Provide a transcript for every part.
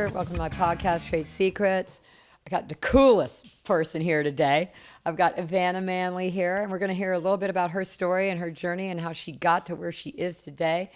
here. Welcome to my podcast, Trade Secrets. I got the coolest person here today. I've got EveAnna Manley here, and we're going to hear a little bit about her story and her journey and how she got to where she is today.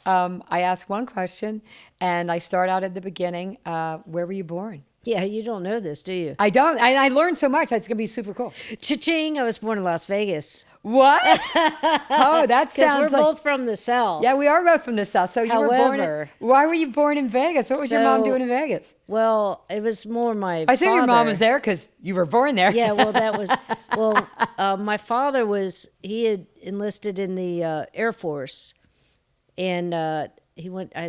I ask one question, and I start out at the beginning. Where were you born? Yeah, you don't know this, do you? I don't. I learned so much. It's going to be super cool. Cha-ching! I was born in Las Vegas. What? Oh, that sounds Because we're like... both from the South. Yeah, we are both from the South. So you were born in... Why were you born in Vegas? What was your mom doing in Vegas? Well, it was more my I think father. your mom was there because you were born there. Yeah, well, that was... my father he had enlisted in the Air Force. And I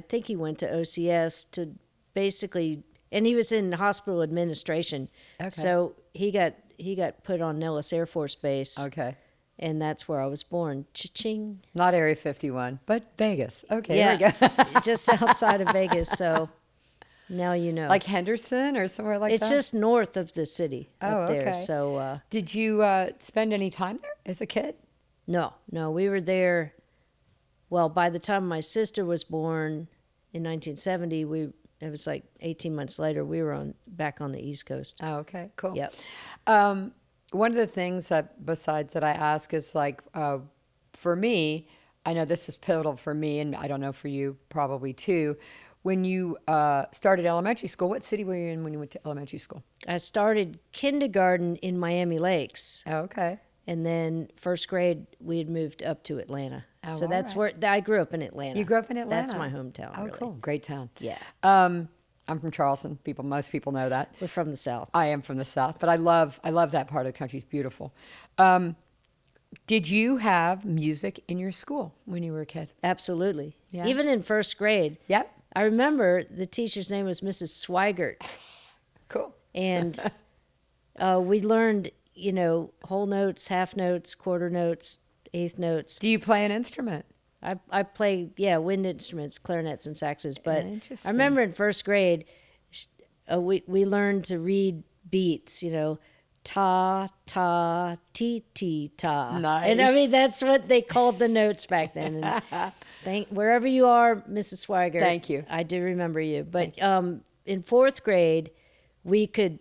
think he went to OCS to basically... And he was in hospital administration. Okay. So he got put on Nellis Air Force Base. Okay. And that's where I was born. Cha-ching. Not Area 51, but Vegas. Okay, yeah, there we go. Just outside of Vegas. So now you know. Like Henderson or somewhere like that? It's just north of the city up there. Okay. So did you spend any time there as a kid? No. We were there. Well, by the time my sister was born in 1970, it was like 18 months later, we were back on the East Coast. Oh, okay, cool. Yep. One of the things besides that I ask is like, for me, I know this was pivotal for me, and I don't know for you probably too. When you started elementary school, what city were you in when you went to elementary school? I started kindergarten in Miami Lakes. Oh, okay. And then first grade, we had moved up to Atlanta. Oh, so that's where I grew up in Atlanta. You grew up in Atlanta? That's my hometown. Oh, really. Cool. Great town. Yeah. I'm from Charleston. Most people know that. We're from the South. I am from the South, but I love that part of the country. It's beautiful. Did you have music in your school when you were a kid? Absolutely. Yeah. Even in first grade. Yep. I remember the teacher's name was Mrs. Swigert. Cool. And we learned, whole notes, half notes, quarter notes, eighth notes. Do you play an instrument? I play, wind instruments, clarinets and saxes. But Interesting. I remember in first grade, we learned to read beats, ta, ta, ti, ti, ta. Nice. And I mean, that's what they called the notes back then. And wherever you are, Mrs. Swigert. Thank you. I do remember you. But in fourth grade, we could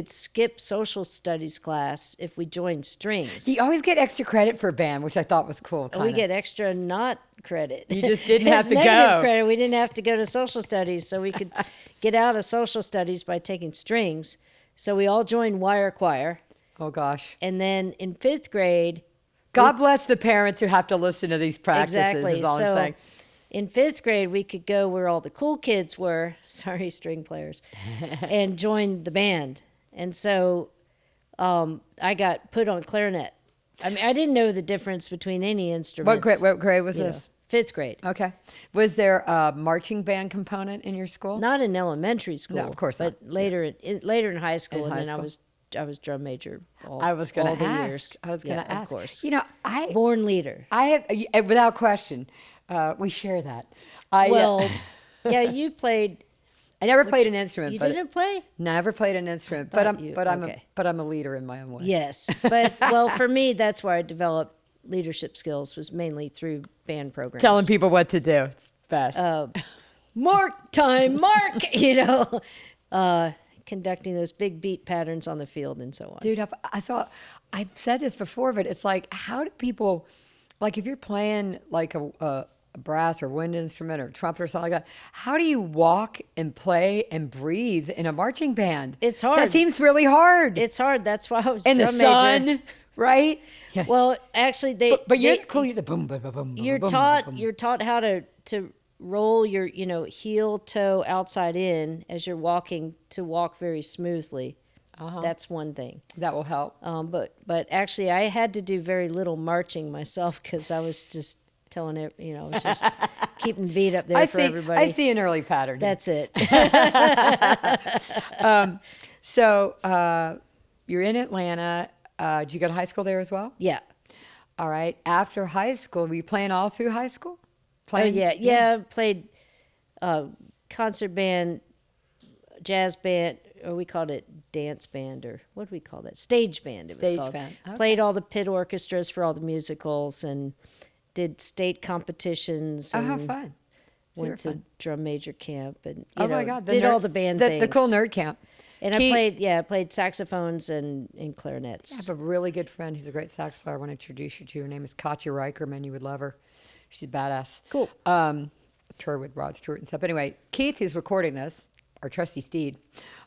skip social studies class if we joined strings. You always get extra credit for band, which I thought was cool. We get extra not credit. You just didn't have to go. Negative credit. We didn't have to go to social studies, so we could get out of social studies by taking strings. So we all joined wire choir. Oh, gosh. And then in fifth grade... God bless the parents who have to listen to these practices, exactly. is all I'm saying. In fifth grade, we could go where all the cool kids were, sorry, string players, and join the band. And so I got put on clarinet. I mean, I didn't know the difference between any instruments. What grade was this? Fifth grade. Okay. Was there a marching band component in your school? Not in elementary school. No, of course not. But later in high school, In high and school. then I was drum major all I was going all to the ask. years. I was going to ask. Of course. Born leader. I have, without question, we share that. Yeah, you played. I never played an instrument. You didn't play? Never played an instrument, but I'm a leader in my own way. Yes, but for me, that's where I developed leadership skills. Was mainly through band programs. Telling people what to do. It's best. Mark time, conducting those big beat patterns on the field and so on. Dude, I've said this before, but it's like, how do people, like if you're playing like a brass or wind instrument or trumpet or something like that, how do you walk and play and breathe in a marching band? It's hard. That seems really hard. It's hard. That's why I was in the drum sun, major. Right? Yeah. Well, actually, but you're cool. You're the boom, boom, boom, boom. You're boom, taught. boom, boom. You're taught how to roll your heel toe outside in as you're walking to walk very smoothly. That's one thing. That will help. But actually, I had to do very little marching myself because I was just telling it. I was just keeping beat up there for everybody. I see an early pattern. That's it. So you're in Atlanta. Did you go to high school there as well? Yeah. All right. After high school, were you playing all through high school? Yeah. Played concert band, jazz band, or we called it dance band, or what do we call that? Stage band. It was Stage called. band. Okay. Played all the pit orchestras for all the musicals and did state competitions. Oh, how fun! went to fun. drum major camp, and Oh my God! did all the band things. The cool nerd camp. And I played saxophones and clarinets. I have a really good friend. He's a great sax player. I want to introduce you to. Her name is Katya Reicherman. You would love her. She's badass. Cool. Tour with Rod Stewart and stuff. Anyway, Keith, who's recording this, our trusty steed,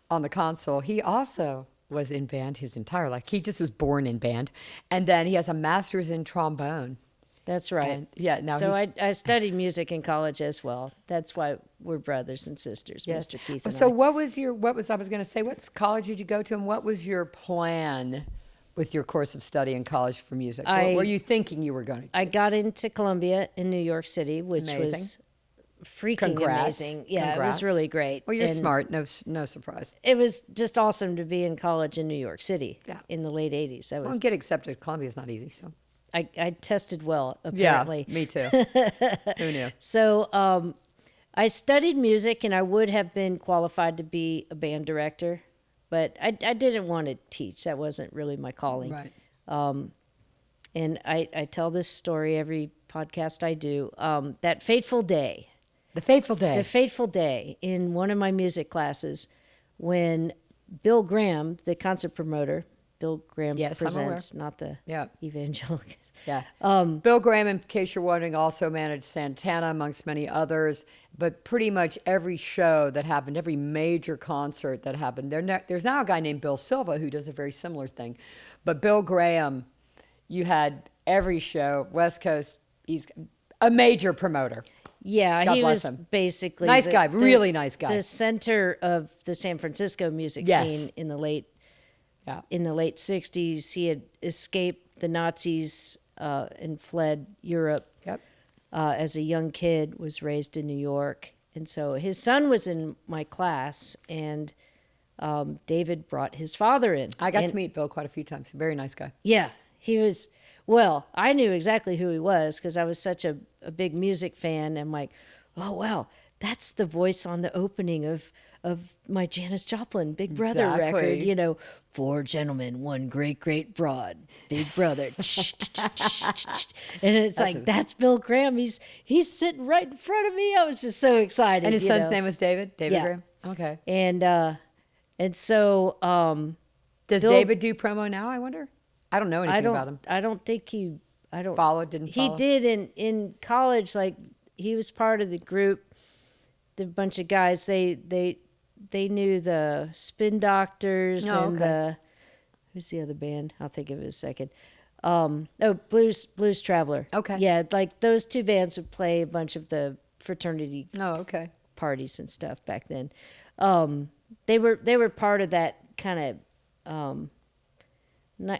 on the console, he also was in band his entire life. He just was born in band. And then he has a master's in trombone. That's right. And, yeah. Now so I studied music in college as well. That's why we're brothers and sisters, Mr. Keith and so I. I was going to say, what college did you go to, and what was your plan with your course of study in college for music? What were you thinking you were going to do? I got into Columbia in New York City, which was freaking amazing. Yeah, It was really great. Well, you're smart. No surprise. It was just awesome to be in college in New York City in the late 80s. Well, get accepted at Columbia is not easy, so. I tested well, apparently. Yeah, me too. Who knew? So I studied music, and I would have been qualified to be a band director, but I didn't want to teach. That wasn't really my calling. Right. And I tell this story every podcast I do. That fateful day. The fateful day. The fateful day in one of my music classes when Bill Graham, the concert promoter, Bill Graham Presents, not the evangelical. Yeah. Bill Graham, in case you're wondering, also managed Santana, amongst many others. But pretty much every show that happened, every major concert that happened, there's now a guy named Bill Silva who does a very similar thing. But Bill Graham, you had every show, West Coast, he's a major promoter. Yeah, God he bless was him. basically nice guy, really nice guy. The center of the San Francisco music scene in the late 60s. He had escaped the Nazis and fled Europe. Yep. As a young kid, was raised in New York, and so his son was in my class, and David brought his father in. I got to meet Bill quite a few times. Very nice guy. Yeah, he was. Well, I knew exactly who he was because I was such a big music fan. I'm like, oh, wow, that's the voice on the opening of my Janis Joplin Big Brother record. 4 gentlemen, 1 great broad, Big Brother. And it's that's Bill Graham. He's sitting right in front of me. I was just so excited. And his son's name was David? David Graham? Okay. And so... Does David do promo now, I wonder? I don't know anything about him. I don't think he... didn't follow? He did in college. Like, he was part of the group. The bunch of guys, they knew the Spin Doctors and who's the other band? I'll think of it in a second. Blues Traveler. Okay. Yeah, like those two bands would play a bunch of the fraternity parties and stuff back then. They were part of that kind of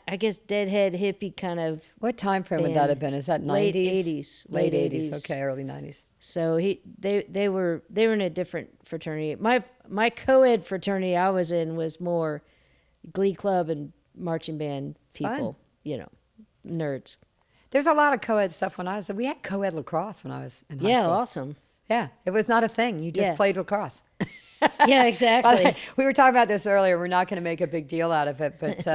I guess deadhead hippie kind of. What time frame would that have been? Is that 90s? Late 80s. Late 80s. Okay, early 90s. So they were in a different fraternity. My co-ed fraternity I was in was more glee club and marching band people, nerds. There's a lot of co-ed stuff we had co-ed lacrosse when I was in high school. Yeah, awesome. Yeah, it was not a thing. You just played lacrosse. Yeah, exactly. We were talking about this earlier. We're not going to make a big deal out of it, but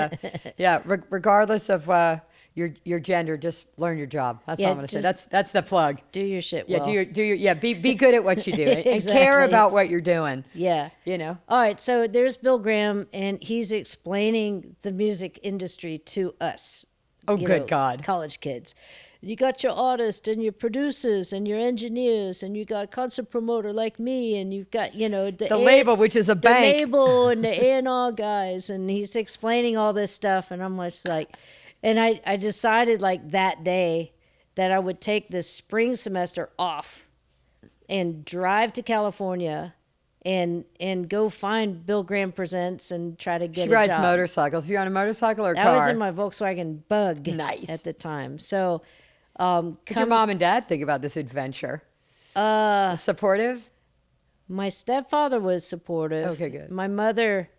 regardless of your gender, just learn your job. That's all I'm going to say. That's the plug. Do your shit well. Be good at what you do and Exactly. care about what you're doing. Yeah. All right, so there's Bill Graham, and he's explaining the music industry to us. Oh, good God. College kids. You got your artists and your producers and your engineers, and you got a concert promoter like me, and you've got, the label, which is a bank. The label and the A&R guys, and he's explaining all this stuff, and I'm just like, and I decided like that day that I would take this spring semester off and drive to California and go find Bill Graham Presents and try to get a job. She rides motorcycles. You're on a motorcycle or car? I was in my Volkswagen Bug at the time. So... Did your mom and dad think about this adventure? Supportive? My stepfather was supportive. Okay, good. My mother,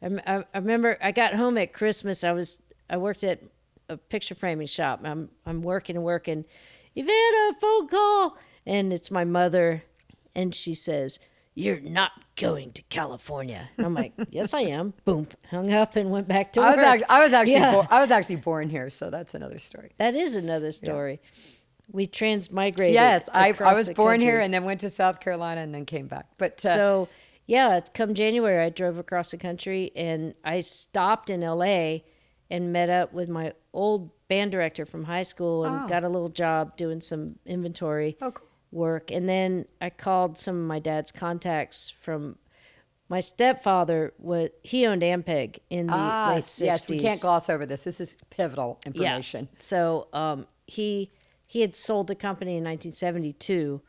I remember I got home at Christmas. I worked at a picture framing shop. I'm working. EveAnna, phone call, and it's my mother, and she says, "You're not going to California." And I'm like, "Yes, I am." Boom, hung up and went back to work. I was actually born here, so that's another story. That is another story. We transmigrated. Yes, I across was the born country. here and then went to South Carolina and then came back. But So, yeah, come January, I drove across the country and I stopped in LA and met up with my old band director from high school and got a little job doing some inventory oh, cool. work. And then I called some of my dad's contacts from my stepfather. He owned Ampeg in the late 60s. Yes, we can't gloss over this. This is pivotal information. Yeah. So he had sold the company in 1972,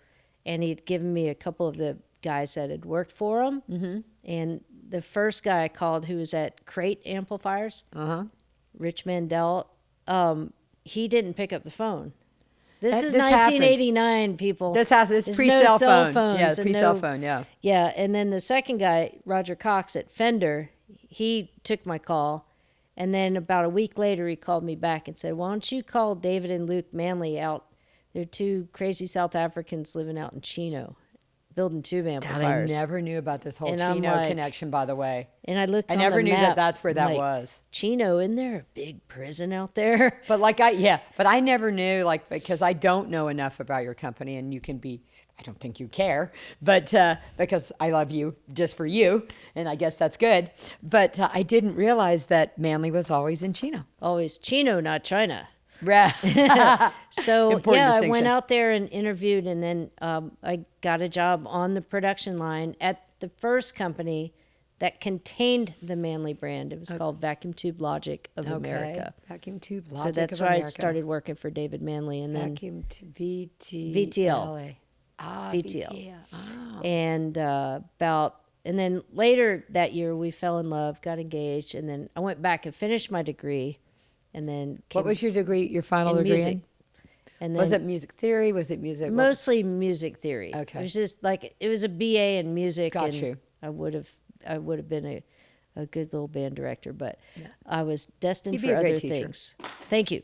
and he'd given me a couple of the guys that had worked for him. Mm-hmm. And the first guy I called, who was at Crate Amplifiers, Rich Mandel, he didn't pick up the phone. This is 1989, people. It's There's pre-cell cell phone. phones Yeah, it's and pre-cell phone, yeah. Yeah, and then the second guy, Roger Cox at Fender, he took my call. And then about a week later, he called me back and said, why don't you call David and Luke Manley out? They're two crazy South Africans living out in Chino, building tube amplifiers. I never knew about this whole And I'm Chino like- connection, by the way. And I looked I on never the knew map, that's where that like, was. Chino, isn't there a big prison out there? But but I never knew, because I don't know enough about your company, and you can be, I don't think you care, but because I love you just for you, and I guess that's good. But I didn't realize that Manley was always in Chino. Always Chino, not China. Right. So Important I distinction. went out there and interviewed, and then I got a job on the production line at the first company that contained the Manley brand. It was called Vacuum Tube Logic of America. Vacuum Tube Logic So that's of where America. I started working for David Manley, and then Vacuum VTL. VTL. VTL. VTL. Ah. and and then later that year we fell in love, got engaged, and then I went back and finished my degree, and then What was your degree, your final in degree music. in? And then Was it music theory? Was it music? mostly music theory. Okay. It was just like it was a BA in music. Got and you. I would have been a good little band director, but I was destined You'd be for a great other teacher. things. Thank you.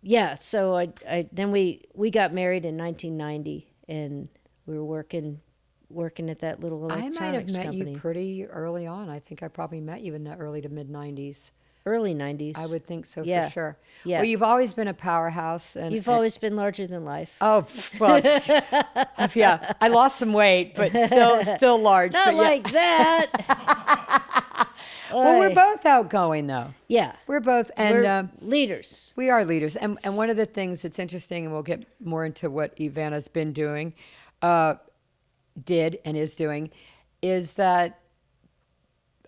Yeah, so I then we got married in 1990, and we were working at that little I electronics might have met company. you pretty early on. I think I probably met you in the early to mid 90s. Early 90s. I would think so Yeah. for sure. Yeah. Well, you've always been a powerhouse. And You've always been larger than life. Oh, well, yeah. I lost some weight, but still large. Not but yeah. like that. Well, we're Oy. both outgoing, though. Yeah. We're both, and We're leaders. we are leaders. And one of the things that's interesting, and we'll get more into what EveAnna's been doing, did and is doing, is that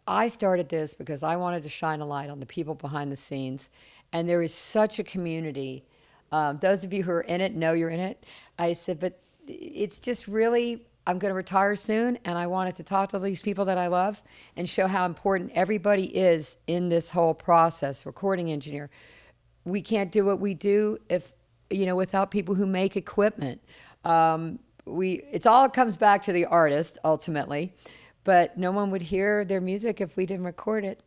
I started this because I wanted to shine a light on the people behind the scenes. And there is such a community. Those of you who are in it know you're in it. I said, but it's just really, I'm going to retire soon, and I wanted to talk to these people that I love and show how important everybody is in this whole process. Recording engineer. We can't do what we do without people who make equipment. It all comes back to the artist ultimately, but no one would hear their music if we didn't record it,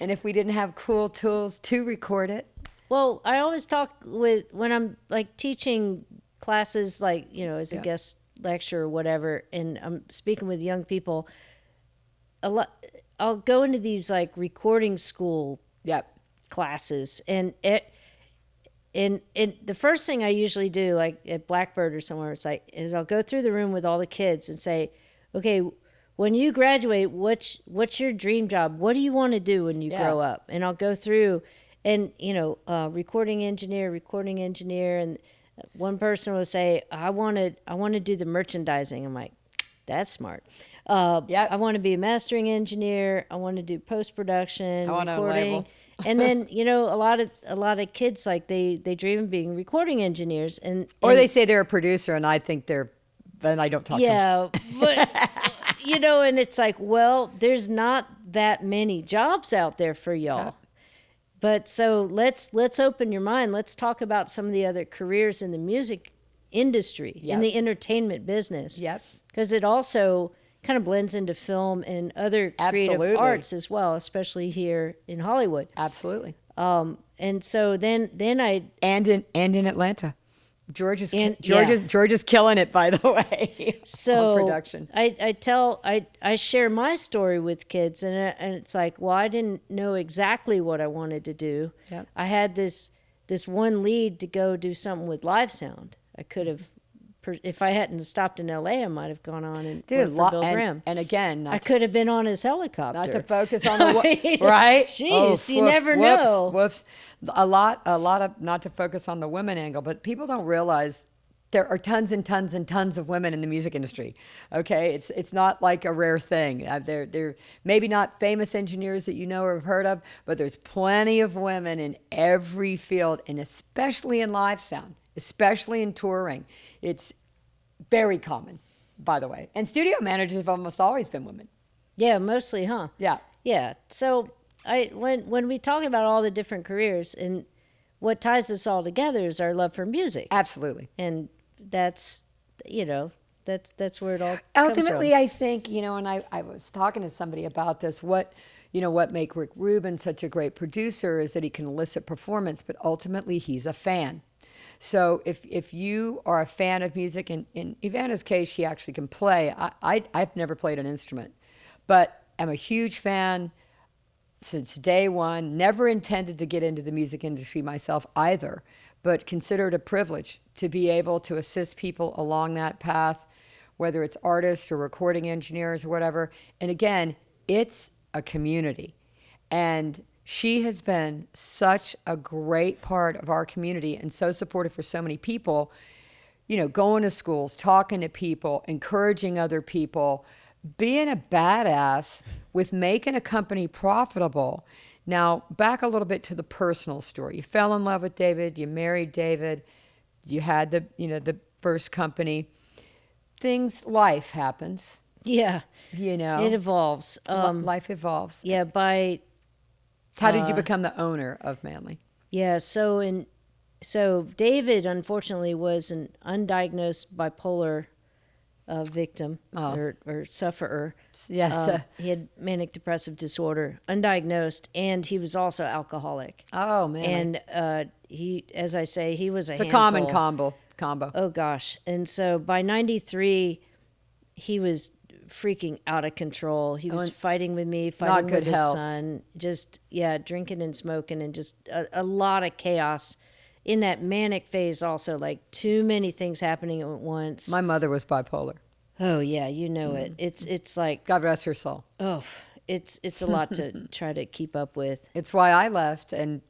and if we didn't have cool tools to record it. Well, I always talk when I'm like teaching classes, like, as a guest lecturer or whatever, and I'm speaking with young people. I'll go into these like recording school Yep. classes, and the first thing I usually do, like at Blackbird or somewhere, is I'll go through the room with all the kids and say, okay, when you graduate, what's your dream job? What do you want to do when you grow up? And I'll go through, and recording engineer, and one person will say, I want to do the merchandising. I'm like, that's smart. I want to be a mastering engineer. I want to do post production, I want a recording. label. And then a lot of kids, like they dream of being recording engineers, Or they say they're a producer, and I think then I don't talk to them. yeah, but and it's like, well, there's not that many jobs out there for y'all. But so let's open your mind. Let's talk about some of the other careers in the music industry, in the entertainment business. Yep. Because it also kind of blends into film and other creative Absolutely. arts as well, especially here in Hollywood. Absolutely. And so then I And in Atlanta. George is killing it, by the way. so on production. I share my story with kids, and it's like, well, I didn't know exactly what I wanted to do. Yep. I had this this one lead to go do something with live sound. I could have, if I hadn't stopped in L.A., I might have gone on and worked for Bill Graham. And again, I could have been on his helicopter. not to focus on the right. Jeez, you never know. Whoops. A lot of not to focus on the women angle, but people don't realize there are tons and tons and tons of women in the music industry. Okay, it's not like a rare thing. They're maybe not famous engineers that you know or have heard of, but there's plenty of women in every field, and especially in live sound, especially in touring. It's very common, by the way. And studio managers have almost always been women. Yeah, mostly, huh? Yeah. Yeah. So when we talk about all the different careers, and what ties us all together is our love for music. Absolutely. And that's that's where it all Ultimately, comes from. I think, and I was talking to somebody about this, what make Rick Rubin such a great producer is that he can elicit performance, but ultimately he's a fan. So if you are a fan of music, and in EveAnna's case, she actually can play. I've never played an instrument, but I'm a huge fan since day one. Never intended to get into the music industry myself either, but consider it a privilege to be able to assist people along that path, whether it's artists or recording engineers or whatever. And again, it's a community. And she has been such a great part of our community and so supportive for so many people, going to schools, talking to people, encouraging other people, being a badass with making a company profitable. Now, back a little bit to the personal story. You fell in love with David, you married David, you had the first company. Life happens. Yeah. It evolves. Life evolves. Yeah, How did you become the owner of Manley? Yeah, so David unfortunately was an undiagnosed bipolar victim or sufferer. Yes. He had manic depressive disorder, undiagnosed, and he was also alcoholic. Oh man. And he, as I say, he was a It's a handful. common combo. Oh gosh. And so by 93, he was freaking out of control. He was fighting with me, fighting with his son, just, drinking and smoking, and just a lot of chaos in that manic phase also, like too many things happening at once. My mother was bipolar. Oh yeah, you know it. It's like, God rest her soul. oh, it's a lot to try to keep up with. It's why I left and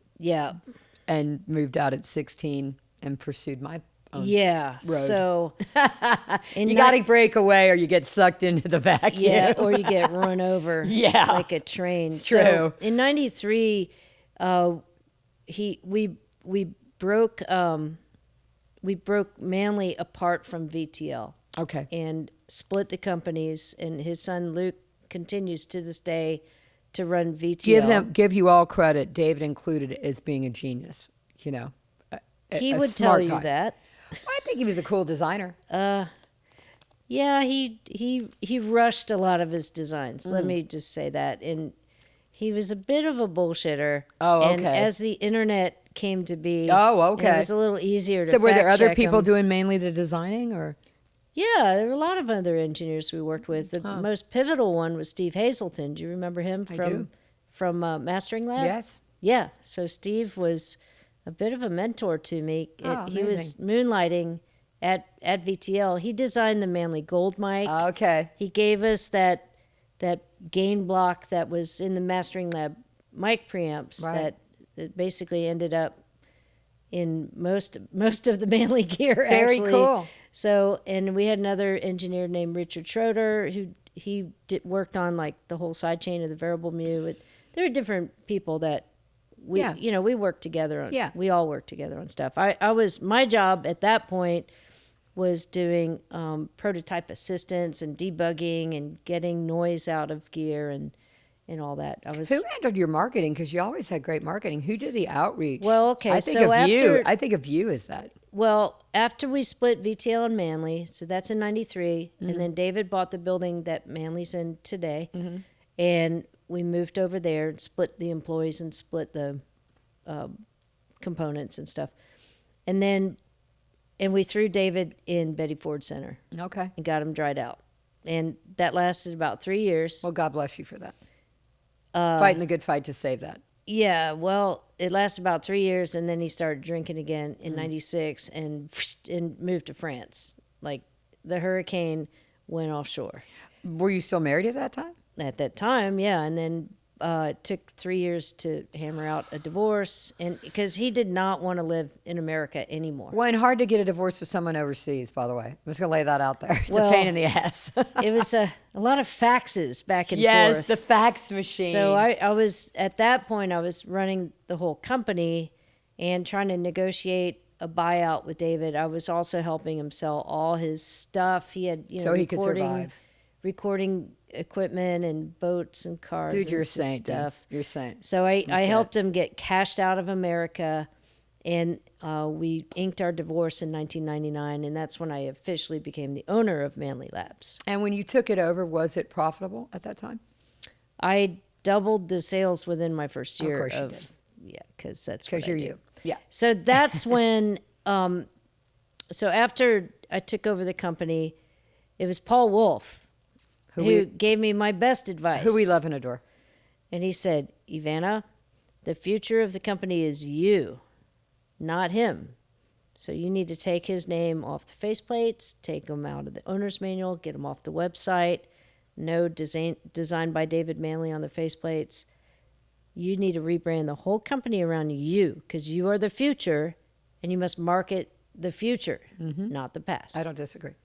moved out at 16 and pursued my own road. So you got to break away or you get sucked into the vacuum. Yeah, or you get run over like a train. It's so true. In 93, we broke Manley apart from VTL. Okay. And split the companies, and his son Luke continues to this day to run VTL. Give you all credit, David included, as being a genius. He would smart tell you guy. that. Well, I think he was a cool designer. Yeah, he rushed a lot of his designs. Let me just say that. And he was a bit of a bullshitter. Oh, okay. And as the internet came to be, Oh, okay. it was a little easier to So were there other fact-check people him. doing mainly the designing, or? Yeah, there were a lot of other engineers we worked with. The most pivotal one was Steve Hazelton. Do you remember him from Mastering Lab? Yes. Yeah. So Steve was a bit of a mentor to me. He was moonlighting at VTL. He designed the Manley Gold mic. Okay. He gave us that gain block that was in the Mastering Lab mic preamps that basically ended up in most of the Manley gear. Very actually. cool. So, and we had another engineer named Richard Schroeder who worked on like the whole side chain of the variable mu. There are different people that we worked together on. Yeah. We all worked together on stuff. My job at that point was doing prototype assistance and debugging and getting noise out of gear and all that. Who handled your marketing? Because you always had great marketing. Who did the outreach? Well, okay, I think so of you. after- I think of you as that. Well, after we split VTL and Manley, so that's in 93, and then David bought the building that Manley's in today, and we moved over there and split the employees and split the components and stuff. And we threw David in Betty Ford Center Okay. and got him dried out. And that lasted about 3 years. Well, God bless you for that. Fighting the good fight to save that. Yeah, well, it lasted about 3 years, and then he started drinking again in '96 and moved to France. Like the hurricane went offshore. Were you still married at that time? At that time, yeah, and then it took 3 years to hammer out a divorce, and because he did not want to live in America anymore. Well, and hard to get a divorce with someone overseas, by the way. I'm just going to lay that out there. It's Well, a pain in the ass. It was a lot of faxes back and Yes, forth. the fax machine. So I was, at that point, I was running the whole company and trying to negotiate a buyout with David. I was also helping him sell all his stuff. He had, So he could survive. recording equipment and boats and cars. Dude, and you're a just saint. Dude. stuff. You're a saint. So I helped him get cashed out of America, and we inked our divorce in 1999, and that's when I officially became the owner of Manley Labs. And when you took it over, was it profitable at that time? I doubled the sales within my first year course you did. yeah, because that's Because what you're I do. you. Yeah. So that's when, so after I took over the company, it was Paul Wolf who gave me my best advice. Who we love and adore. And he said, EveAnna, the future of the company is you, not him. So you need to take his name off the faceplates, take him out of the owner's manual, get him off the website. No design by David Manley on the faceplates. You need to rebrand the whole company around you because you are the future, and you must market the future, not the past. I don't disagree.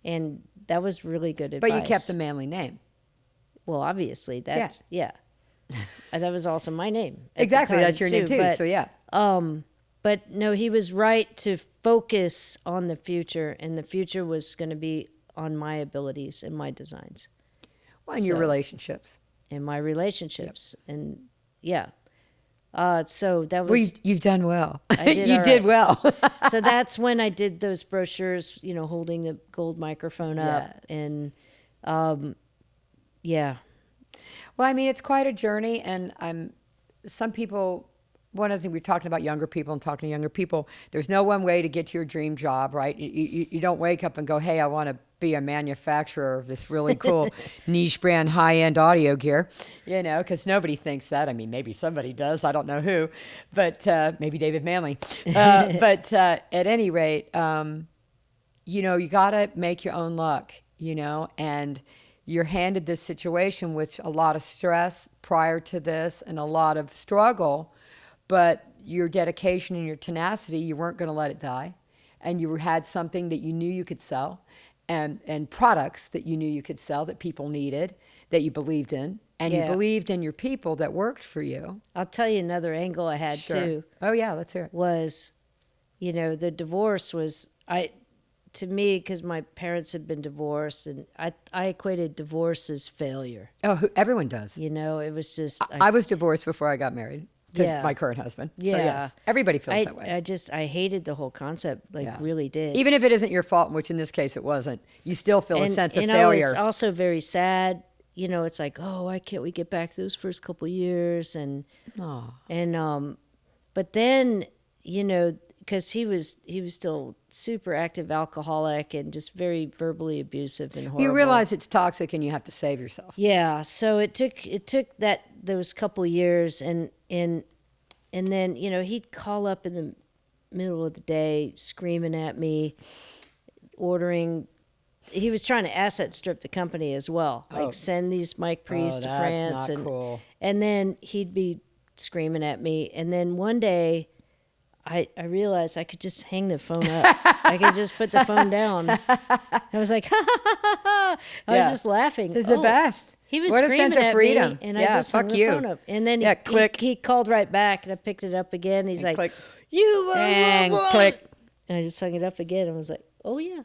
And that was really good advice. But you kept the Manley name. Well, obviously, that's, yeah. That was also my name. At the Exactly. time, That's your name too. But, So yeah. But no, he was right to focus on the future, and the future was going to be on my abilities and my designs. Well, and your relationships. And my relationships. And yeah. So that was. Well, you've done well. I did you all did right. well. So that's when I did those brochures, holding the gold microphone up. Yes. And yeah. Well, I mean, it's quite a journey, and some people. One of the things we're talking about younger people and talking to younger people. There's no one way to get to your dream job, right? You don't wake up and go, "Hey, I want to be a manufacturer of this really cool niche brand high-end audio gear," because nobody thinks that. I mean, maybe somebody does. I don't know who, but maybe David Manley. But at any rate, you got to make your own luck, and you're handed this situation with a lot of stress prior to this and a lot of struggle, but your dedication and your tenacity, you weren't going to let it die. And you had something that you knew you could sell and products that you knew you could sell that people needed, that you believed in. And you believed in your people that worked for you. I'll tell you another angle I had too. Oh, yeah, let's hear it. Was, the divorce was, to me, because my parents had been divorced, and I equated divorce as failure. Oh, everyone does. It was just. I was divorced before I got married to Yeah. my current husband. Yeah. So, yes, everybody feels that way. I hated the whole concept, really did. Even if it isn't your fault, which in this case it wasn't, you still feel a sense of and failure. I was also very sad. It's like, oh, why can't we get back those first couple years? And but then, because he was still super active alcoholic and just very verbally abusive and horrible. You realize it's toxic and you have to save yourself. Yeah, so it took those couple years, and then he'd call up in the middle of the day screaming at me, ordering. He was trying to asset strip the company as well, send these Mike Priest to France, not cool. and then he'd be screaming at me, and then one day. I realized I could just hang the phone up. I could just put the phone down. I was like, ha, ha, ha, ha, ha. I was just laughing. It's the best. He was What a screaming sense of at freedom. me, and Yeah, I just hung fuck the you. phone up. And then click. he called right back, and I picked it up again. He's like, click. you And click. And I just hung it up again. and was like, oh, yeah.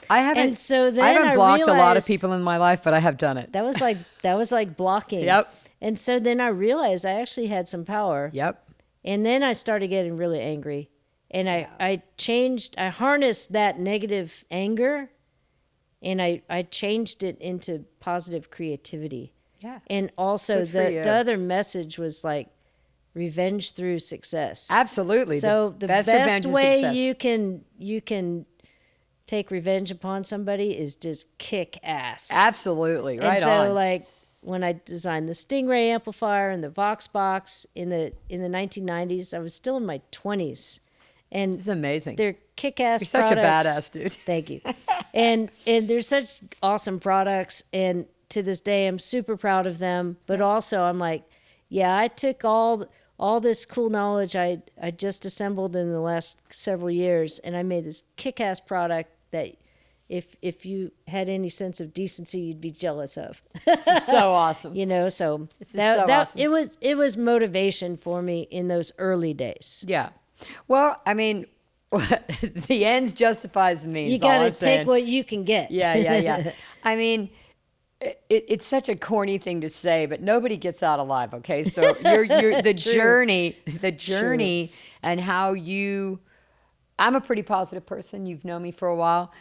I haven't. And so then I haven't I blocked a lot of realized- people in my life, but I have done it. That was like blocking. Yep. And so then I realized I actually had some power. Yep. And then I started getting really angry. And I harnessed that negative anger, and I changed it into positive creativity. Yeah. And also Good for you. the other message was like revenge through success. Absolutely. So the best best revenge is way success. you can take revenge upon somebody is just kick ass. Absolutely. Right and so on. like when I designed the Stingray amplifier and the Vox box in the 1990s. I was still in my 20s, and It's amazing. they're kick-ass You're such products. a badass, dude. Thank you. And they're such awesome products, and to this day I'm super proud of them. But also I'm like, yeah, I took all this cool knowledge I just assembled in the last several years, and I made this kick-ass product that if you had any sense of decency, you'd be jealous of. So awesome. You know, so so awesome. it was motivation for me in those early days. Yeah. Well, I mean, the ends justifies the means. You got to take what you can get. Yeah. I mean, it's such a corny thing to say, but nobody gets out alive. Okay, so you're the journey, and how you. I'm a pretty positive person. You've known me for a while.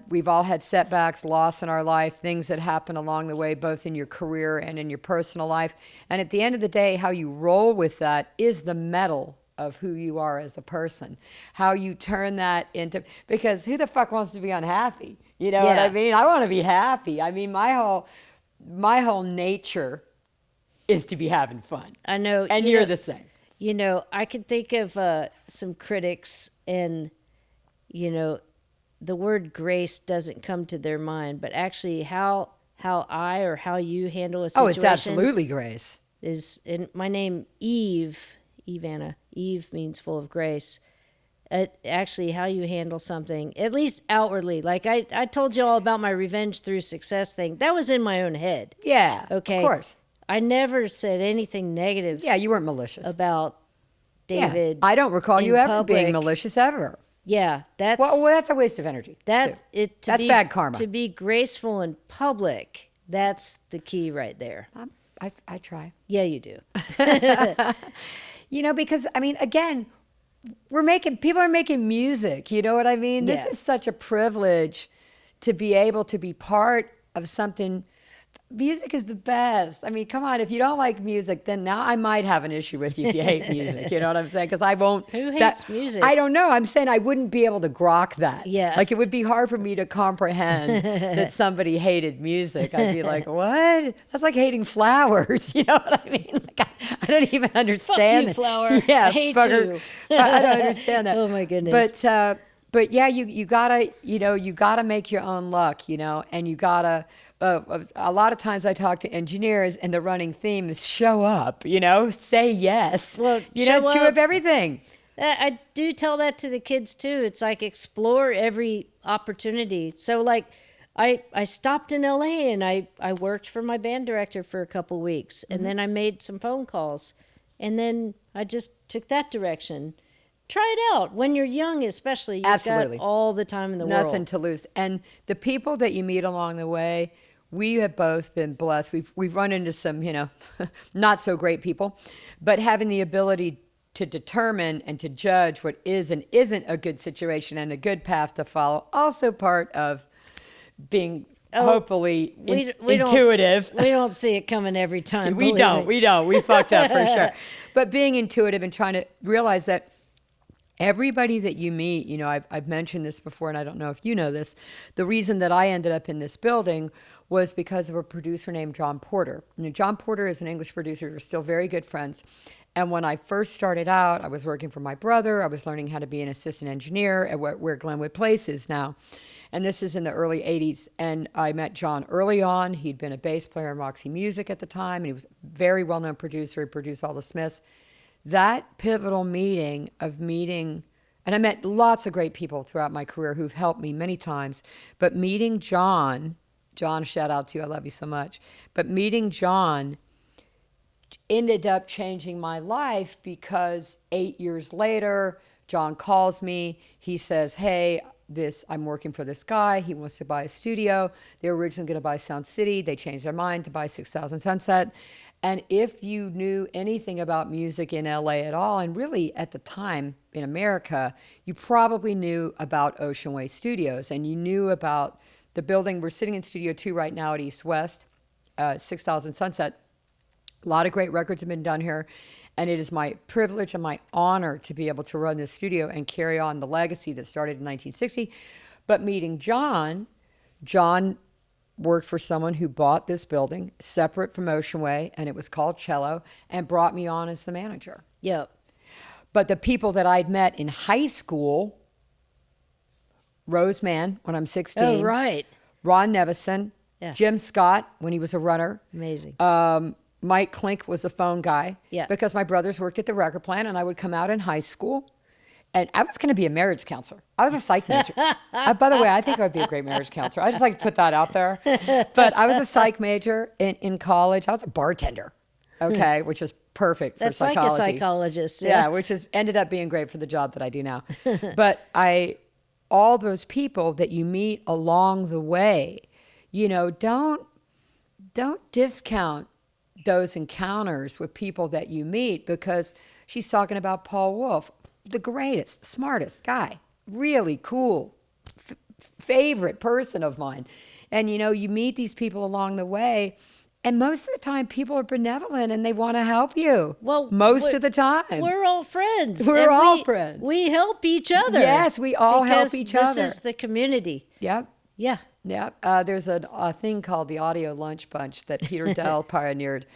We've all had setbacks, loss in our life, things that happen along the way, both in your career and in your personal life. And at the end of the day, how you roll with that is the metal of who you are as a person. How you turn that into, because who the fuck wants to be unhappy? You know what I mean? I want to be happy. I mean, my whole nature is to be having fun. I know. And you're the same. You know, I could think of some critics, and, you know, the word grace doesn't come to their mind, but actually how how you handle a situation. Oh, it's absolutely grace. Is in my name, EveAnna. Eve means full of grace. Actually, how you handle something, at least outwardly. Like I told you all about my revenge through success thing. That was in my own head. Yeah, Okay. of course. I never said anything negative Yeah, you weren't malicious. about David. I don't recall you in ever being public. malicious ever. Yeah, that's Well, that's a waste of energy. that. too. That's bad karma. To be graceful in public, that's the key right there. I try. Yeah, you do. You know, because I mean, again, people are making music. You know what I mean? This Yeah. is such a privilege to be able to be part of something. Music is the best. I mean, come on. If you don't like music, then now I might have an issue with you if you hate music. You know what I'm saying? Because I won't. Who hates music? I don't know. I'm saying I wouldn't be able to grok that. Yeah. Like it would be hard for me to comprehend that somebody hated music. I'd be like, what? That's like hating flowers. You know what I mean? Like I don't even understand you, it. flower. Yeah, I hate fucker. you. I don't understand that. Oh, my goodness. But yeah, you gotta make your own luck, and you gotta. A lot of times I talk to engineers, and the running theme is show up. Say yes. Well, it's show true up. of everything. I do tell that to the kids too. It's like explore every opportunity. So like I stopped in LA and I worked for my band director for a couple weeks, and then I made some phone calls, and then I just took that direction. Try it out when you're young, especially. You've Absolutely. got all the time in the world. Nothing to lose. And the people that you meet along the way, we have both been blessed. We've run into some, not so great people, but having the ability to determine and to judge what is and isn't a good situation and a good path to follow. Also part of being hopefully intuitive. We don't see it coming every time. We don't. We fucked up for sure. But being intuitive and trying to realize that everybody that you meet, I've mentioned this before, and I don't know if you know this. The reason that I ended up in this building was because of a producer named John Porter. John Porter is an English producer. We're still very good friends. And when I first started out, I was working for my brother. I was learning how to be an assistant engineer at where Glenwood Place is now. And this is in the early 80s. And I met John early on. He'd been a bass player in Roxy Music at the time, and he was a very well-known producer. He produced all the Smiths. That pivotal meeting, and I met lots of great people throughout my career who've helped me many times, but meeting John, shout out to you, I love you so much, but meeting John ended up changing my life because 8 years later, John calls me, he says, hey, I'm working for this guy, he wants to buy a studio. They were originally going to buy Sound City, they changed their mind to buy 6000 Sunset. And if you knew anything about music in LA at all, and really at the time in America, you probably knew about Ocean Way Studios, and you knew about the building. We're sitting in Studio 2 right now at East West, 6000 Sunset. A lot of great records have been done here, and it is my privilege and my honor to be able to run this studio and carry on the legacy that started in 1960. But meeting John worked for someone who bought this building separate from Ocean Way, and it was called Cello, and brought me on as the manager. Yep. But the people that I'd met in high school, Rose Mann when I'm 16. Oh, right. Ron Nevison, Yeah. Jim Scott when he was a runner. Amazing. Mike Klink was the phone guy. Yeah. Because my brothers worked at the record plant, and I would come out in high school. And I was going to be a marriage counselor. I was a psych major. By the way, I think I would be a great marriage counselor. I just like to put that out there. But I was a psych major in college. I was a bartender, okay, which is perfect for That's psychology. like a psychologist. Yeah, which has ended up being great for the job that I do now. But all those people that you meet along the way, don't discount those encounters with people that you meet, because she's talking about Paul Wolf, the greatest, smartest guy, really cool, favorite person of mine. And, you meet these people along the way, and most of the time people are benevolent and they want to help you. Well, most of the time. We're all friends. We're all friends. We help each other. Yes, we all help because each other. This is the community. Yep. Yeah. Yep. There's a thing called the Audio Lunch Bunch that Peter Dell pioneered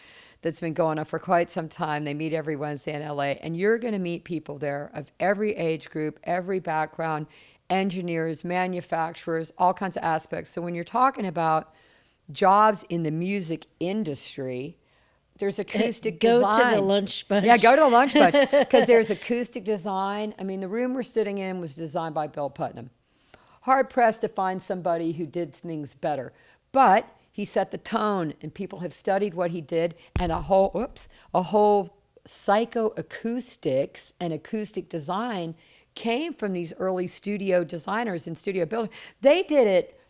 that's been going on for quite some time. They meet every Wednesday in LA, and you're going to meet people there of every age group, every background, engineers, manufacturers, all kinds of aspects. So when you're talking about jobs in the music industry, there's acoustic design. Go to the lunch bunch. Yeah, go to the lunch bunch, because there's acoustic design. I mean, the room we're sitting in was designed by Bill Putnam. Hard pressed to find somebody who did things better. But he set the tone, and people have studied what he did, and a whole psychoacoustics and acoustic design came from these early studio designers and studio builders. They did it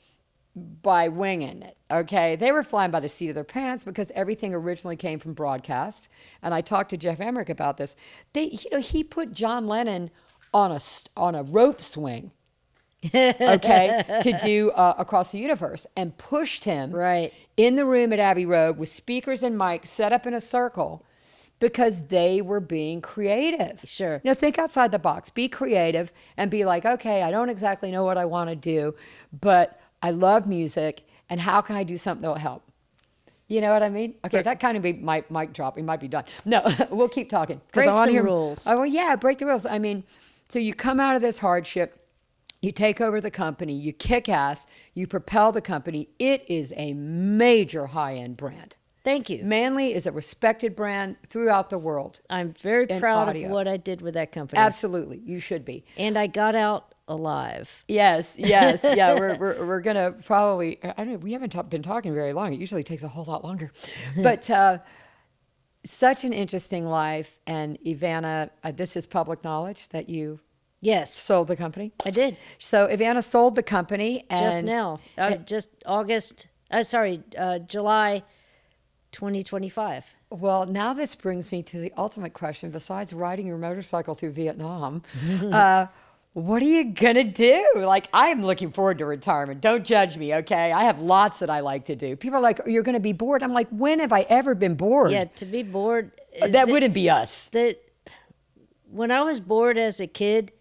by winging it, okay? They were flying by the seat of their pants, because everything originally came from broadcast. And I talked to Jeff Emmerich about this. He put John Lennon on a rope swing, okay, to do Across the Universe, and pushed him Right. in the room at Abbey Road with speakers and mics set up in a circle, because they were being creative. Sure. Think outside the box, be creative, and be like, okay, I don't exactly know what I want to do, but I love music, and how can I do something that will help? You know what I mean? Okay, that kind of be my mic drop. We might be done. No, we'll keep talking. Break some rules. Oh, well, yeah, break the rules. I mean, so you come out of this hardship, you take over the company, you kick ass, you propel the company. It is a major high-end brand. Thank you. Manley is a respected brand throughout the world. I'm very proud audio. of what I did with that company. Absolutely, you should be. And I got out alive. Yes, yeah. We're gonna probably. I don't know. We haven't been talking very long. It usually takes a whole lot longer, but such an interesting life. And EveAnna, this is public knowledge that you Yes, sold the company. I did. So EveAnna sold the company, and Just now. July 2025. Well, now this brings me to the ultimate question. Besides riding your motorcycle through Vietnam, what are you gonna do? Like, I'm looking forward to retirement. Don't judge me, okay? I have lots that I like to do. People are like, "You're gonna be bored." I'm like, when have I ever been bored? Yeah, to be bored. That wouldn't be us. When I was bored as a kid,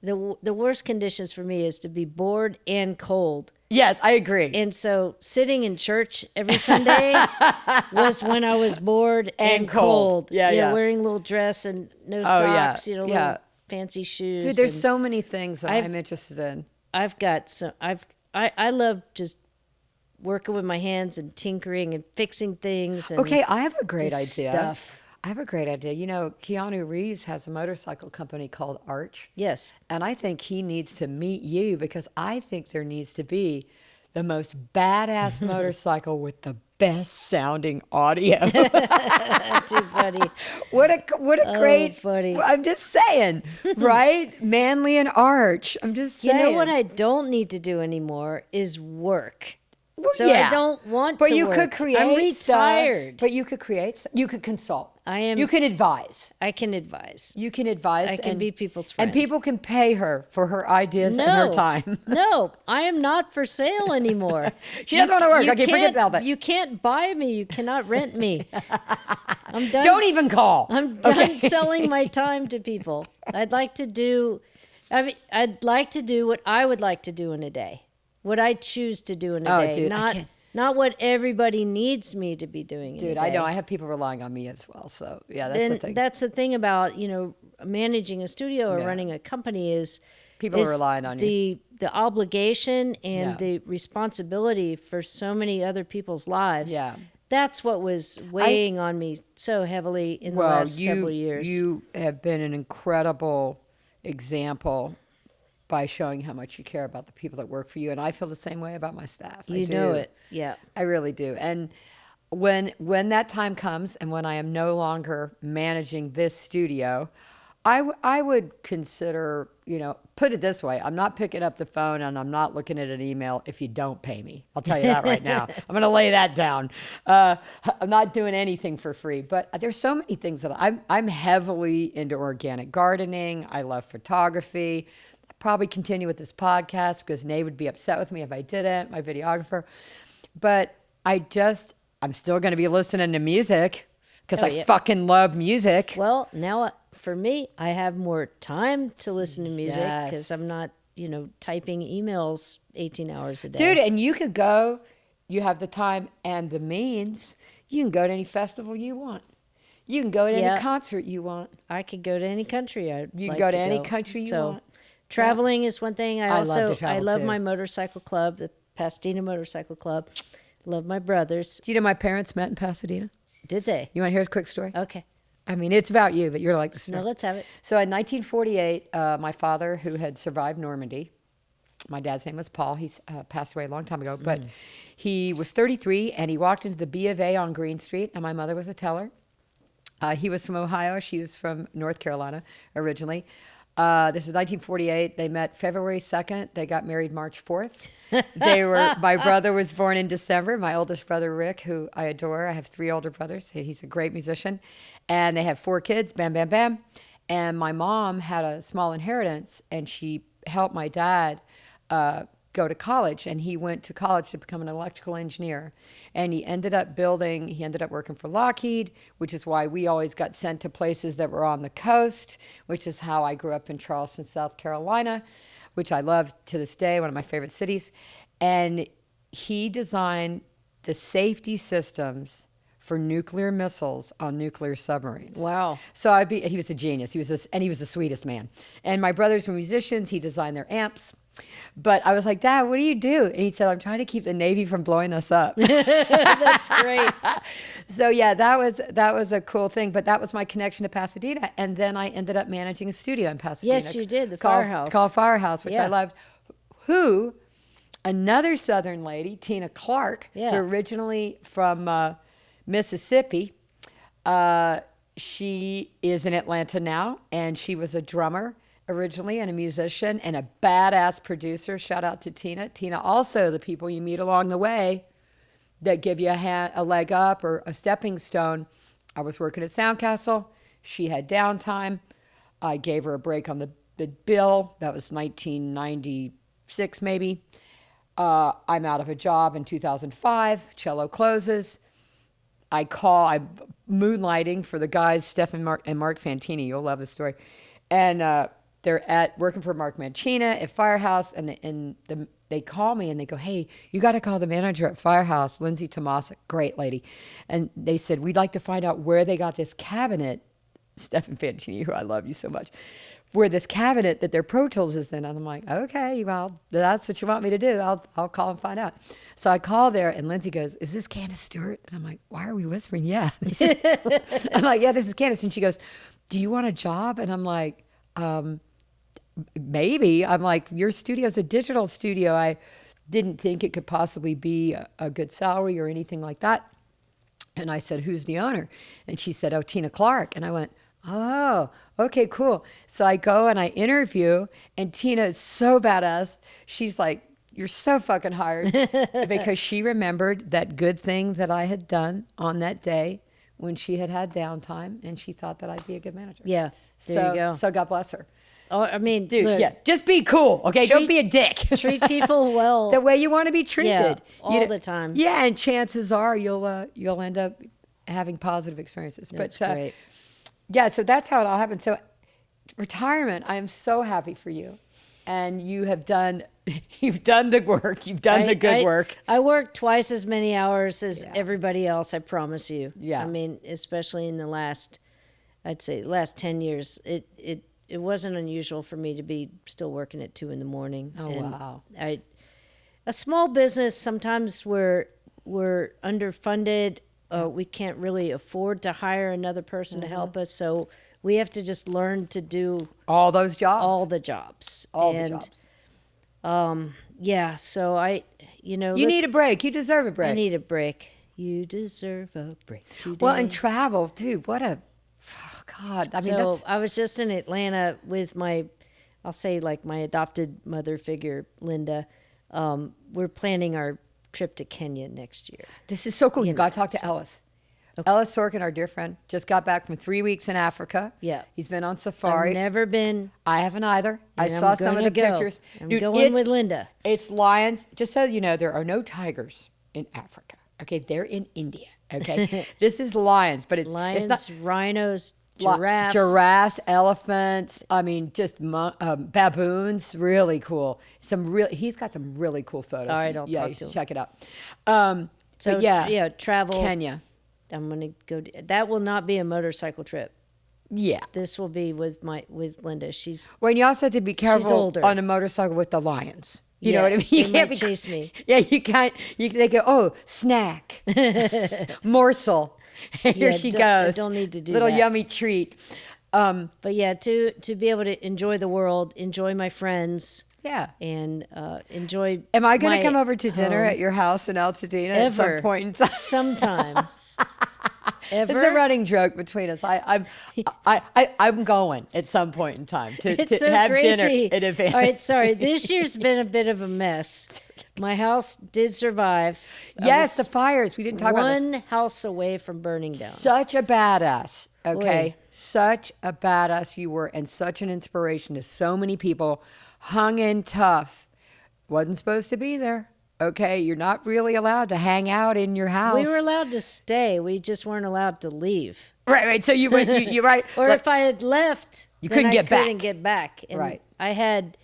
the worst conditions for me is to be bored and cold. Yes, I agree. And so sitting in church every Sunday was when I was bored and cold. Yeah. Wearing a little dress and no yeah, socks, yeah. little fancy shoes. Dude, there's and so many things that I'm interested in. I love just working with my hands and tinkering and fixing things. And Okay, I have a great just idea. stuff. I have a great idea. Keanu Reeves has a motorcycle company called Arch. Yes. And I think he needs to meet you, because I think there needs to be the most badass motorcycle with the best sounding audio. Too funny. What a great, funny. I'm just saying, right? Manley and Arch. I'm just saying. You know what I don't need to do anymore is work. Well, So yeah. I don't want But to you work. could create I'm retired. stuff. But you could create. You could consult. I am- You can advise. I can advise. You can advise. I can be people's friend. And people can pay her for her ideas and her time. No, I am not for sale anymore. She doesn't want to work. You Okay, forget can't- about that. You can't buy me. You cannot rent me. I'm done. Don't even call. I'm done selling my time to people. I'd like to do what I would like to do in a day. what I choose to do in a Oh, day, dude, I not can't. not what everybody needs me to be doing in a Dude, day. I know I have people relying on me as well. So yeah, that's the Then thing. that's the thing about, managing a studio or Yeah. running a company is People are is relying on you. the obligation and Yeah. the responsibility for so many other people's lives. Yeah. That's what was weighing on me so heavily in the Well, last several years. you have been an incredible example by showing how much you care about the people that work for you, and I feel the same way about my staff. I You do. know it. Yeah. I really do. And when that time comes, and when I am no longer managing this studio, I would consider, put it this way: I'm not picking up the phone and I'm not looking at an email if you don't pay me. I'll tell you that right now. I'm going to lay that down. I'm not doing anything for free. But there's so many things that I'm heavily into organic gardening. I love photography. I probably continue with this podcast because Nate would be upset with me if I didn't, my videographer. But I'm still going to be listening to music because Oh, I yeah. fucking love music. Well, now for me, I have more time to listen to music Yes. because I'm not, typing emails 18 hours a day. Dude, and you could go, you have the time and the means, you can go to any festival you want. You can go to Yeah. any concert you want. I could go to any country I'd You can like go to to any go. country you So, want. traveling is one thing. I love to travel, love too. my motorcycle club, the Pasadena Motorcycle Club. Love my brothers. Do you know my parents met in Pasadena? Did they? You want to hear a quick story? Okay. I mean, it's about you, but you're like the story. No, let's have it. So in 1948, my father, who had survived Normandy, my dad's name was Paul. He's passed away a long time ago, but he was 33 and he walked into the B of A on Green Street, and my mother was a teller. He was from Ohio. She was from North Carolina originally. This is 1948. They met February 2nd. They got married March 4th. My brother was born in December. My oldest brother, Rick, who I adore. I have 3 older brothers. He's a great musician. And they have 4 kids, bam, bam, bam. And my mom had a small inheritance, and she helped my dad go to college, and he went to college to become an electrical engineer. And he ended up working for Lockheed, which is why we always got sent to places that were on the coast, which is how I grew up in Charleston, South Carolina, which I love to this day, one of my favorite cities. And he designed the safety systems for nuclear missiles on nuclear submarines. Wow. So he was a genius. He was the sweetest man. And my brothers were musicians. He designed their amps. But I was like, Dad, what do you do? And he said, I'm trying to keep the Navy from blowing us up. That's great. So yeah, that was a cool thing. But that was my connection to Pasadena. And then I ended up managing a studio in Pasadena. Yes, you did, the called Firehouse. Called Firehouse, which Yeah. I loved. Another Southern lady, Tina Clark, Yeah. who originally from Mississippi. She is in Atlanta now, and she was a drummer originally and a musician and a badass producer. Shout out to Tina. Tina, also the people you meet along the way that give you a leg up or a stepping stone. I was working at Soundcastle. She had downtime. I gave her a break on the bill. That was 1996 maybe. I'm out of a job in 2005. Cello closes. I'm moonlighting for the guys, Steph and Mark Fantini. You'll love this story. And they're working for Mark Mancina at Firehouse, and they call me and they go, hey, you got to call the manager at Firehouse, Lindsay Tomasa, great lady. And they said, we'd like to find out where they got this cabinet, Stephen Fantini, who I love you so much, where this cabinet that their Pro Tools is in. And I'm like, okay, well, that's what you want me to do. I'll call and find out. So I call there, and Lindsay goes, is this Candace Stewart? And I'm like, why are we whispering? Yeah. I'm like, yeah, this is Candace. And she goes, do you want a job? And I'm like, maybe. I'm like, your studio's a digital studio. I didn't think it could possibly be a good salary or anything like that. And I said, who's the owner? And she said, oh, Tina Clark. And I went, oh, okay, cool. So I go and I interview, and Tina is so badass. She's like, you're so fucking hired, because she remembered that good thing that I had done on that day when she had downtime, and she thought that I'd be a good manager. Yeah, there you go. So God bless her. Oh, I mean, Dude, look, yeah, just be cool, okay? Don't be a dick. treat people well. The way you want to be treated. Yeah, all You the time. Yeah, and chances are you'll end up having positive experiences. That's but great. yeah, so that's how it all happened. So retirement, I am so happy for you. and you have done you've done the work. You've done the good work. I work twice as many hours as everybody else, I promise you. Yeah. I mean, especially in the last, I'd say last 10 years, it wasn't unusual for me to be still working at 2 a.m. Oh, And wow. a small business, sometimes we're underfunded. We can't really afford to hire another person to help us. So we have to just learn to do All those jobs. all the jobs. All the jobs. Yeah, so You need a break. You deserve a break. I need a break. You deserve a break today. Well, and travel too. What a God. I mean, so that's I was just in Atlanta with I'll say like my adopted mother figure, Linda. We're planning our trip to Kenya next year. this is so cool. You got to talk to Ellis. Okay. Ellis Sorkin, our dear friend, just got back from 3 weeks in Africa. Yeah. He's been on safari. I've never been. I haven't either. I and saw I'm some of gonna the go. pictures. I'm Dude, going with Linda. It's lions. Just so you know, there are no tigers in Africa. Okay, they're in India. Okay, this is lions, but Lions, it's not rhinoes, li- giraffes. giraffes, elephants. I mean, just baboons. Really cool. He's got some really cool photos. All right, I'll yeah, talk you to should him. check it out. So but yeah, travel. Kenya. I'm gonna go. That will not be a motorcycle trip. Yeah. This will be with Linda. Well, and you also have to be careful older. on a motorcycle with the lions. You know Yeah, what I mean? You they can't might chase me. Yeah, you can't. They go, oh, snack, morsel. Here Yeah, she I goes. don't need to do little that. yummy treat. But yeah, to be able to enjoy the world, enjoy my friends, Yeah. and enjoy. Am I going my to come over to dinner home at your house in Altadena at some ever, point in time? sometime, It's ever. a running joke between us. I'm going at some point in time to It's so have crazy. dinner in advance. All right, sorry. This year's been a bit of a mess. My house did survive. I Yes, was the fires. We didn't talk about this. one house away from burning down. Such a badass. Okay. Oy. Such a badass you were, and such an inspiration to so many people. Hung in tough. Wasn't supposed to be there. Okay. You're not really allowed to hang out in your house. We were allowed to stay. We just weren't allowed to leave. Right. So you went, you're right. Or Like, if I had left, You then couldn't I get back. couldn't get back. And Right. I had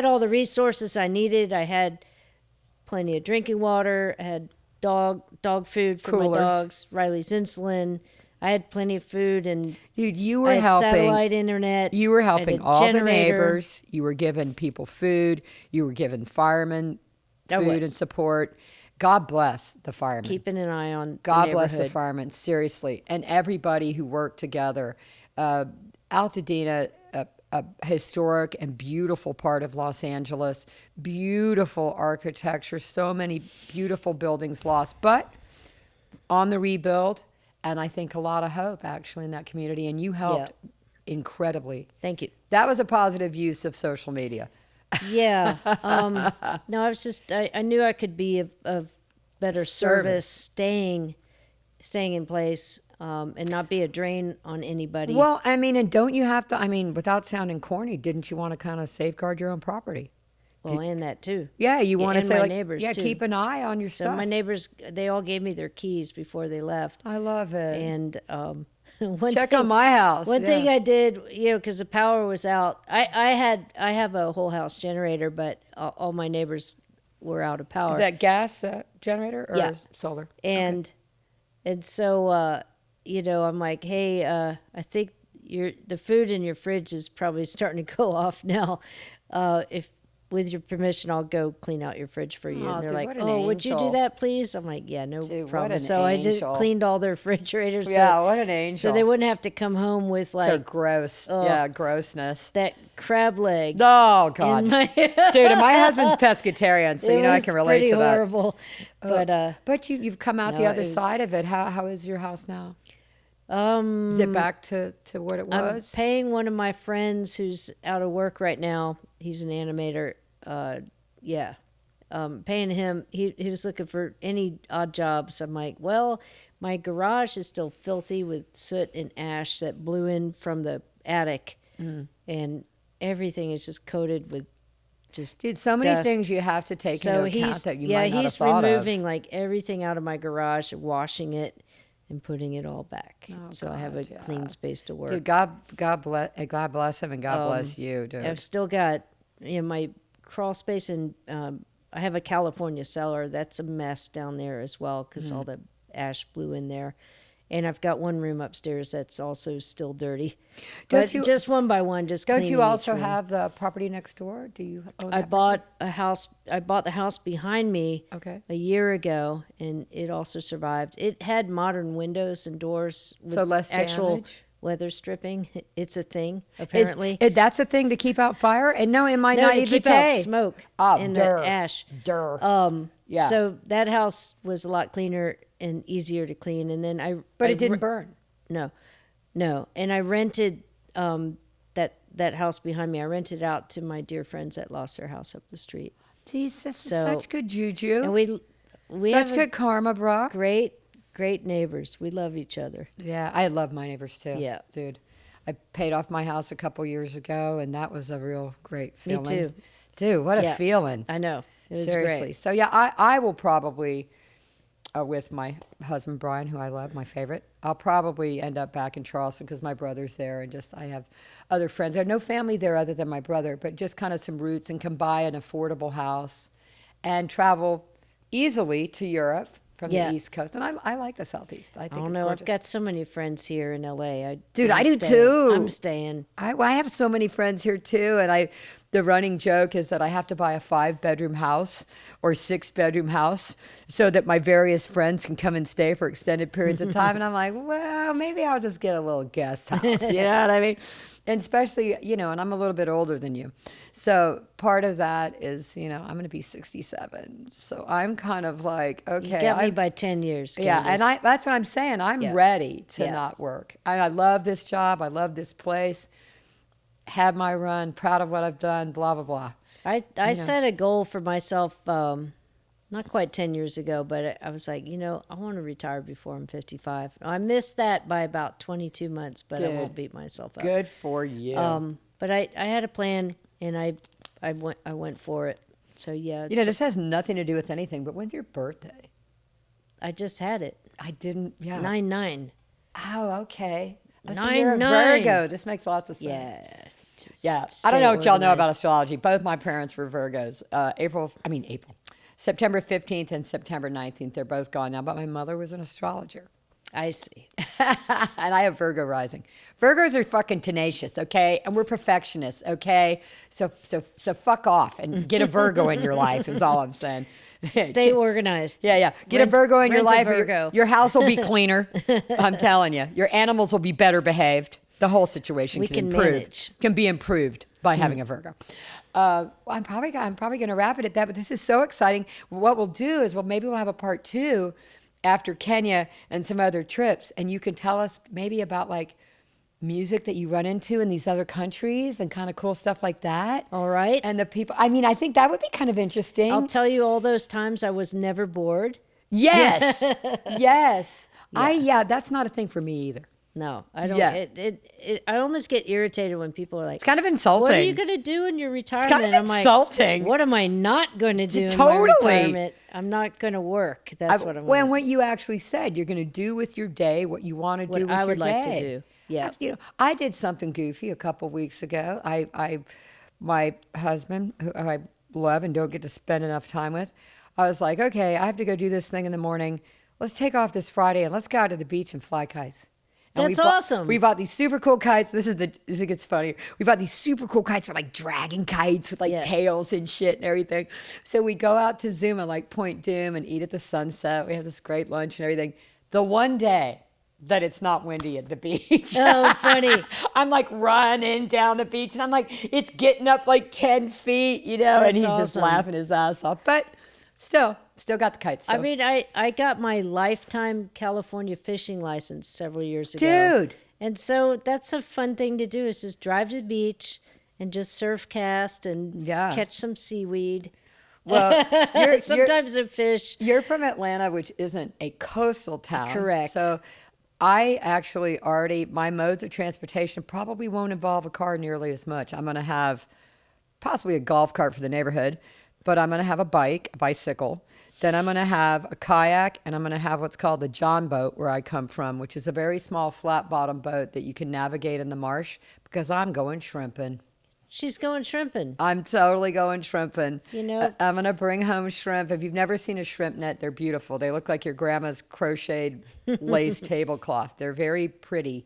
all the resources I needed. I had plenty of drinking water. I had dog food for Coolers. my dogs. Riley's insulin. I had plenty of food, and dude, you were I had helping. satellite internet. You were I had helping a all the generator. neighbors. You were giving people food. You were giving firemen I food was. and support. God bless the firemen. Keeping an eye on God the bless the neighborhood. firemen, seriously, and everybody who worked together. Altadena, a historic and beautiful part of Los Angeles, beautiful architecture, so many beautiful buildings lost, but on the rebuild, and I think a lot of hope actually in that community, and you helped incredibly. Thank you. That was a positive use of social media. Yeah. No, I was just I knew I could be of better service staying in place and not be a drain on anybody. Well, I mean, and don't you have to, I mean, without sounding corny, didn't you want to kind of safeguard your own property? Well, and that too. Yeah, you want to and say my like, neighbors, yeah, too. keep an eye on your So stuff. my neighbors, they all gave me their keys before they left. I love it. And Check on my house. One yeah. thing I did, because the power was out. I have a whole house generator, but all my neighbors were out of power. Is that gas generator or Yeah. solar? And so I'm like, hey, I think the food in your fridge is probably starting to go off now. If with your permission, I'll go clean out your fridge for you. Oh, And they're dude, like, what an oh, would you do angel. that, please? I'm like, yeah, no Dude, what problem. an So I just angel. cleaned all their refrigerators. Yeah, what an angel. So they wouldn't have to come home with They're like gross. Yeah, grossness. that crab leg. Oh, God. in my Dude, and my husband's pescatarian, so It you know I was can relate pretty to that. horrible. But But you've come out the no, other it was- side of it. How is your house now? Is it back to what it I'm was? paying one of my friends who's out of work right now. He's an animator. Paying him. He was looking for any odd jobs. I'm like, well, my garage is still filthy with soot and ash that blew in from the attic, and everything is just coated with just Dude, so many dust. things you have to take So into account he's that you might not he's have thought removing of. like everything out of my garage, washing it, and putting it all back. Oh, so I have a clean space to work. Dude, God bless him and God bless you, dude. I've still got my crawl space, and I have a California cellar that's a mess down there as well because all the ash blew in there. And I've got one room upstairs that's also still dirty. But just one by one, just Don't cleaning you also each room. have the property next door? Do you own I that bought a house. I bought the house behind me Okay. a year ago, and it also survived. It had modern windows and doors with So less actual damage? weather stripping. It's a thing apparently. That's a thing to keep out fire? And no, in my no, to naivete. keep out smoke Oh, in dur. the ash. Yeah. So that house was a lot cleaner and easier to clean. And then But it didn't burn. No. And I rented that house behind me. I rented out to my dear friends that lost their house up the street. Jeez, that's So- such good juju. And we Such have good karma, bro. great neighbors. We love each other. Yeah, I love my neighbors too. Yeah. Dude. I paid off my house a couple years ago, and that was a real great Me feeling. too. Dude, what a Yeah. feeling. I know. It was Seriously. great. So, yeah, I will probably, with my husband, Brian, who I love, my favorite, I'll probably end up back in Charleston because my brother's there, and just I have other friends. I have no family there other than my brother, but just kind of some roots, and can buy an affordable house and travel easily to Europe from Yeah. the East Coast. And I like the Southeast. I think I don't it's know. gorgeous. I've got so many friends here in LA. Dude, I'm I do staying. too. I'm staying. I have so many friends here too, and the running joke is that I have to buy a 5-bedroom house or 6-bedroom house so that my various friends can come and stay for extended periods of time. And I'm like, well, maybe I'll just get a little guest house. You know what I mean? And especially, and I'm a little bit older than you. So part of that is, I'm going to be 67. So I'm kind of like, okay. You got me by 10 years. Yeah, Candace. and that's what I'm saying. I'm Yeah. ready to Yeah. not work. I love this job. I love this place. Had my run. Proud of what I've done. Blah blah blah. I set a goal for myself not quite 10 years ago, but I was like, I want to retire before I'm 55. I missed that by about 22 months, but I Good. won't beat myself up. Good for you. But I had a plan, and I went for it. So yeah, This has nothing to do with anything. But when's your birthday? I just had it. I didn't. Yeah. 9/9. Oh, okay. Oh, so 9/9. you're a Virgo. This makes lots of sense. Yeah. Just Yeah, I stay don't know what y'all know about organized. astrology. Both my parents were Virgos. September 15th and September 19th. They're both gone now, but my mother was an astrologer. I see. And I have Virgo rising. Virgos are fucking tenacious, okay? And we're perfectionists, okay? So fuck off and get a Virgo in your life is all I'm saying. Stay organized. Yeah. Get a Rent- Virgo in your rent a life. Or Virgo. your house will be cleaner. I'm telling you. Your animals will be better behaved. The whole situation We can can improve. manage. Can be improved by having a Virgo. I'm probably going to wrap it at that, but this is so exciting. What we'll do is maybe we'll have a part 2 after Kenya and some other trips, and you can tell us maybe about like music that you run into in these other countries and kind of cool stuff like that. All right. And the people, I think that would be kind of interesting. I'll tell you all those times I was never bored. Yes. Yes. That's not a thing for me either. No, I don't. Yeah. I almost get irritated when people are like, It's kind of insulting. "What are you going to do in your retirement?" kind of I'm like, insulting. "What am I not going to do in my Totally. retirement? I'm not going to work." That's what I'm. When gonna, what you actually said, you're going to do with your day what you want to do with I your would like to day. do. Yeah. I did something goofy a couple weeks ago. My husband, who I love and don't get to spend enough time with, I was like, okay, I have to go do this thing in the morning. Let's take off this Friday and let's go out to the beach and fly kites. And That's awesome. We bought these super cool kites. This gets funnier. We bought these super cool kites for like dragon kites with like Yeah. tails and shit and everything. So we go out to Zuma, like Point Doom, and eat at the sunset. We have this great lunch and everything. The one day that it's not windy at the beach. Oh, funny. I'm like running down the beach and I'm like, it's getting up like 10 feet, and That's he's just awesome. laughing his ass off. But still got the kites. So. I mean, I got my lifetime California fishing license several years ago. Dude. And so that's a fun thing to do is just drive to the beach and just surf cast and Yeah. catch some seaweed. Well, Sometimes a fish. You're from Atlanta, which isn't a coastal town. Correct. So I actually my modes of transportation probably won't involve a car nearly as much. I'm going to have possibly a golf cart for the neighborhood, but I'm going to have a bicycle. Then I'm going to have a kayak, and I'm going to have what's called the John boat where I come from, which is a very small flat bottom boat that you can navigate in the marsh because I'm going shrimping. She's going shrimping. I'm totally going shrimping. You know- I'm going to bring home shrimp. If you've never seen a shrimp net, they're beautiful. They look like your grandma's crocheted lace tablecloth. They're very pretty.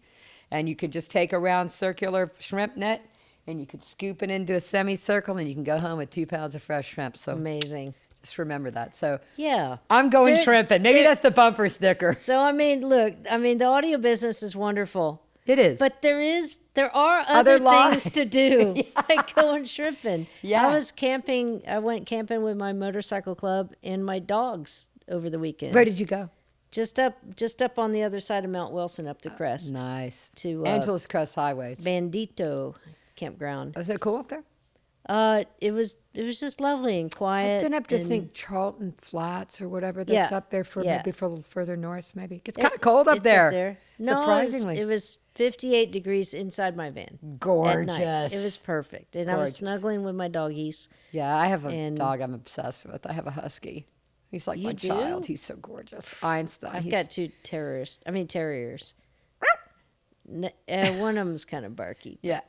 And you could just take a round circular shrimp net and you could scoop it into a semicircle and you can go home with 2 pounds of fresh shrimp. So Amazing. just remember that. So Yeah. I'm going There- shrimping. Maybe there- that's the bumper sticker. So I mean, look, the audio business is wonderful. It is. But there are other lives. things to do, like going shrimping. Yeah. I was camping. I went camping with my motorcycle club and my dogs over the weekend. Where did you go? Just up on the other side of Mount Wilson, up the crest Nice. to Angeles Crest Highway. Bandito Campground. Was it cool up there? It was just lovely and quiet. I've been up to and think Charlton Flats or whatever that's Yeah, up there for yeah. maybe for a little further north. Maybe it's kind of cold up it's there. No, Surprisingly, it was 58 degrees inside my van. Gorgeous. At night. It was perfect, and I was Gorgeous. snuggling with my doggies. Yeah, I have a And- dog I'm obsessed with. I have a husky. He's like You my do? child. He's so gorgeous. Einstein. I've got two terriers. One of them's kind of barky. Yeah.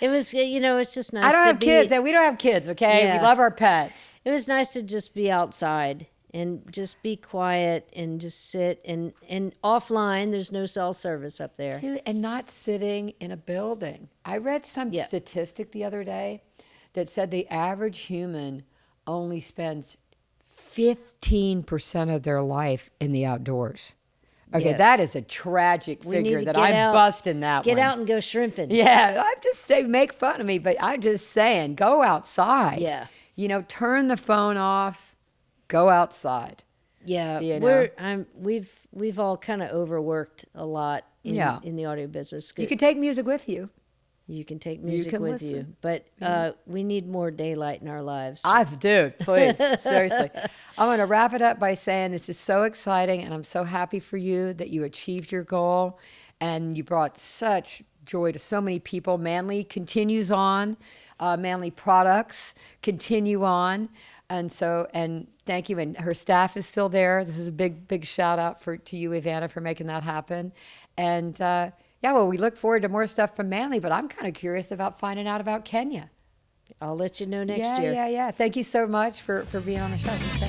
It was, it's just nice. I don't to have be, kids, and we don't have kids. Okay, Yeah. we love our pets. It was nice to just be outside and just be quiet and just sit and offline. There's no cell service up there. Dude, and not sitting in a building. I read some Yeah. statistic the other day that said the average human only spends 15% of their life in the outdoors. Okay, Yeah. that is a tragic We need figure to that get I'm out- busting that Get one. out and go shrimping. Yeah, I'm just saying, make fun of me, but I'm just saying, go outside. Yeah. Turn the phone off, go outside. Yeah, You know? we've all kind of overworked a lot in, Yeah. in the audio business. You can take music with you. You can take music can with you, listen. but we need more daylight in our lives. Dude, please, seriously. I'm going to wrap it up by saying this is so exciting, and I'm so happy for you that you achieved your goal, and you brought such joy to so many people. Manley continues on. Manley products continue on. And thank you. And her staff is still there. This is a big shout out to you, EveAnna, for making that happen. And we look forward to more stuff from Manley, but I'm kind of curious about finding out about Kenya. I'll let you know next year. Yeah. Thank you so much for being on the show.